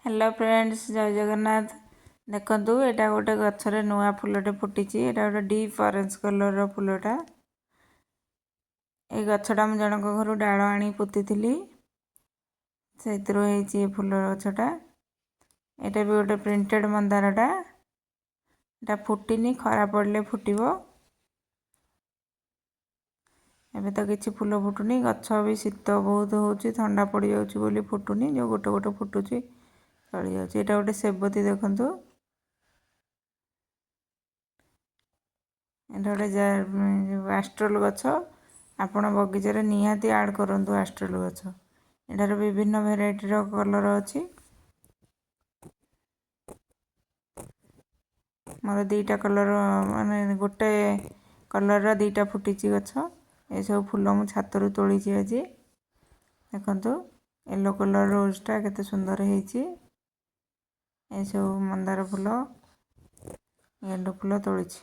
Hello friends, जय जगन्नाथ। देखंतु एटा गोटे गछरे नुआ फुलटे फुटिची। एटा गोटे डीप ऑरेंज कलर रो फुलटा। ए गछटा मु जनक घरु डाळ आनी पुतिथिली, सेतिरो हेची ए फुल गछटा। एटा भी गोटे प्रिंटेड मंदारटा। एटा फुटिनी, खरा पड़ले फुटिबो। एबे तो किछि फुल फुटुनी, गछ भी शीत बहुत होची, ठंडा पड़ी जाउची बोली फुटुनी। जो गोटे गोटे फुटुची चली जाउची। एटा गोटे सेबती देखंतु। एटा गोटे आस्ट्रोल गछ। आपण बगीचारे निहाती ऐड करंतु आस्ट्रोल गछ। एटार विभिन्न भेराइटी रो कलर अछि। मोर दुईटा कलर माने गोटे कलर रा दुईटा फुटिची गछ। ए सब फूल मु छातरू तोड़ीची आज। देखंतु येलो कलर रोजटा केते सुंदर हेची। ए सब मंदार फूल, गेंडू फूल तोड़ीची।